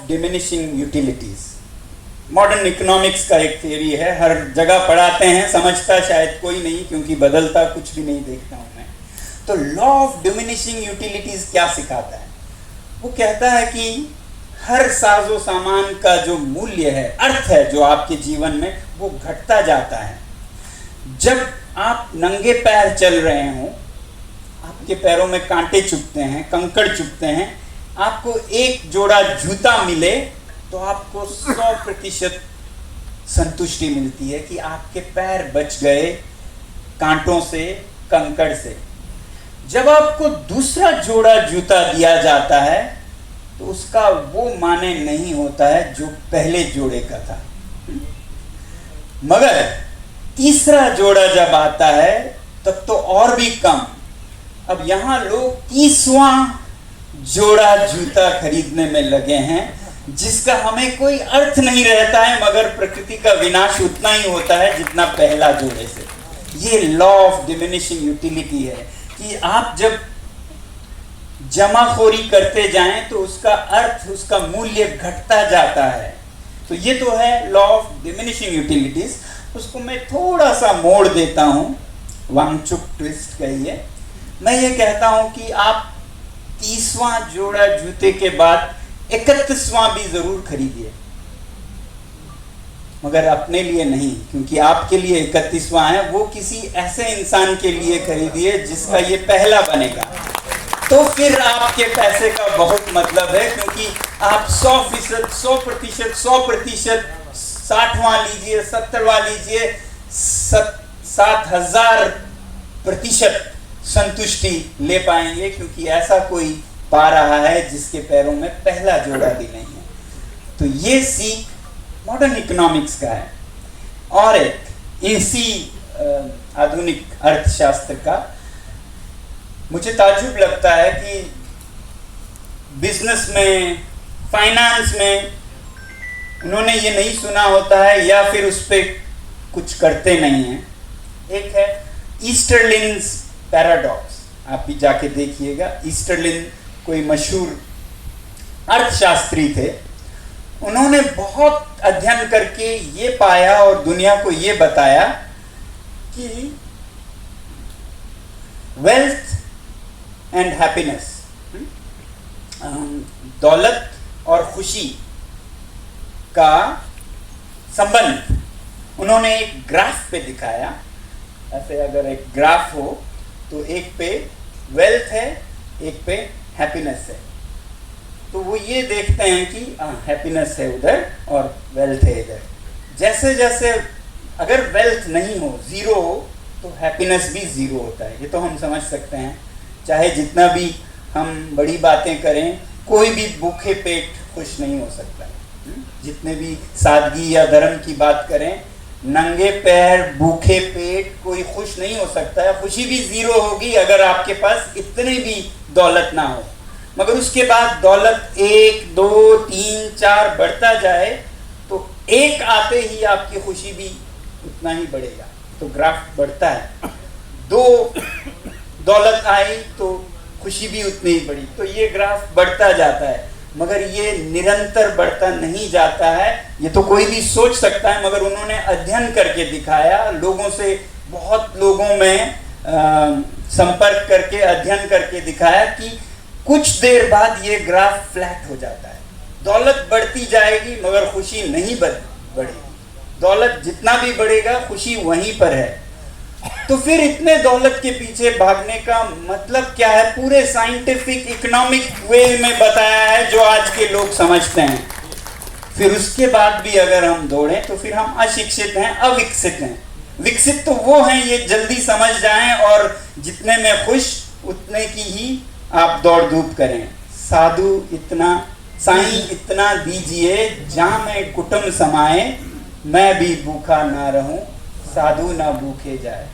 Of diminishing utilities. Modern economics का एक theory है, हर जगह पढ़ाते हैं, समझता शायद कोई नहीं क्योंकि बदलता कुछ भी नहीं देखता हूं मैं। तो लॉ ऑफ डिमिनिशिंग यूटिलिटीज क्या सिखाता है? वो कहता है कि हर साजो सामान का जो मूल्य है, अर्थ है जो आपके जीवन में, वो घटता जाता है। जब आप नंगे पैर चल रहे हो, आपके पैरों में कांटे चुभते हैं, कंकड़ चुभते हैं, आपको एक जोड़ा जूता मिले तो आपको 100% संतुष्टि मिलती है कि आपके पैर बच गए कांटों से, कंकड़ से। जब आपको दूसरा जोड़ा जूता दिया जाता है तो उसका वो माने नहीं होता है जो पहले जोड़े का था। मगर तीसरा जोड़ा जब आता है तब तो और भी कम। अब यहां लोग 30वां जोड़ा जूता खरीदने में लगे हैं जिसका हमें कोई अर्थ नहीं रहता है, मगर प्रकृति का विनाश उतना ही होता है जितना पहला जोड़े से। ये लॉ ऑफ डिमिनिशिंग यूटिलिटी है कि आप जब जमाखोरी करते जाएं तो उसका अर्थ, उसका मूल्य घटता जाता है। तो ये तो है लॉ ऑफ डिमिनिशिंग यूटिलिटीज। उसको मैं थोड़ा सा मोड़ देता हूं, वांगचुक ट्विस्ट कहिए। मैं ये कहता हूं कि आप 30वां जोड़ा जूते के बाद 31वां भी जरूर खरीदिए, मगर अपने लिए नहीं, क्योंकि आपके लिए 31वां है, वो किसी ऐसे इंसान के लिए खरीदिए जिसका ये पहला बनेगा। तो फिर आपके पैसे का बहुत मतलब है, क्योंकि आप 100%, 60वां लीजिए, 70वां लीजिए, 7000% संतुष्टि ले पाएंगे, क्योंकि ऐसा कोई पा रहा है जिसके पैरों में पहला जोड़ा भी नहीं है। तो ये सीख मॉडर्न इकोनॉमिक्स का है। और एक इसी आधुनिक अर्थशास्त्र का मुझे ताज्जुब लगता है कि बिजनेस में, फाइनेंस में उन्होंने ये नहीं सुना होता है या फिर उस पर कुछ करते नहीं हैं। एक है ईस्टरलिन्स पैराडॉक्स, आप भी जाके देखिएगा। ईस्टरलिन कोई मशहूर अर्थशास्त्री थे। उन्होंने बहुत अध्ययन करके ये पाया और दुनिया को ये बताया कि वेल्थ एंड हैप्पीनेस, दौलत और खुशी का संबंध उन्होंने एक ग्राफ पे दिखाया। ऐसे अगर एक ग्राफ हो तो एक पे वेल्थ है, एक पे हैप्पीनेस है। तो वो ये देखते हैं कि हैप्पीनेस है उधर और वेल्थ है इधर। जैसे जैसे अगर वेल्थ नहीं हो, जीरो हो, तो हैप्पीनेस भी जीरो होता है। ये तो हम समझ सकते हैं। चाहे जितना भी हम बड़ी बातें करें, कोई भी भूखे पेट खुश नहीं हो सकता। जितने भी सादगी या धर्म की बात करें, नंगे पैर भूखे पेट कोई खुश नहीं हो सकता है। खुशी भी जीरो होगी अगर आपके पास इतनी भी दौलत ना हो। मगर उसके बाद दौलत 1, 2, 3, 4 बढ़ता जाए तो एक आते ही आपकी खुशी भी उतना ही बढ़ेगा। तो ग्राफ बढ़ता है। 2 दौलत आई तो खुशी भी उतनी ही बढ़ी। तो ये ग्राफ बढ़ता जाता है, मगर ये निरंतर बढ़ता नहीं जाता है। ये तो कोई भी सोच सकता है, मगर उन्होंने अध्ययन करके दिखाया। लोगों से, बहुत लोगों में संपर्क करके अध्ययन करके दिखाया कि कुछ देर बाद ये ग्राफ फ्लैट हो जाता है। दौलत बढ़ती जाएगी मगर खुशी नहीं बढ़ेगी। दौलत जितना भी बढ़ेगा, खुशी वहीं पर है। तो फिर इतने दौलत के पीछे भागने का मतलब क्या है? पूरे साइंटिफिक इकोनॉमिक वे में बताया है जो आज के लोग समझते हैं। फिर उसके बाद भी अगर हम दौड़ें तो फिर हम अशिक्षित हैं, अविकसित हैं। विकसित तो वो हैं ये जल्दी समझ जाएं और जितने में खुश उतने की ही आप दौड़ धूप करें। साधु इतना, साईं इतना दीजिए जहां में कुटुंब समाए, मैं भी भूखा ना रहूं, साधु ना भूखे जाए।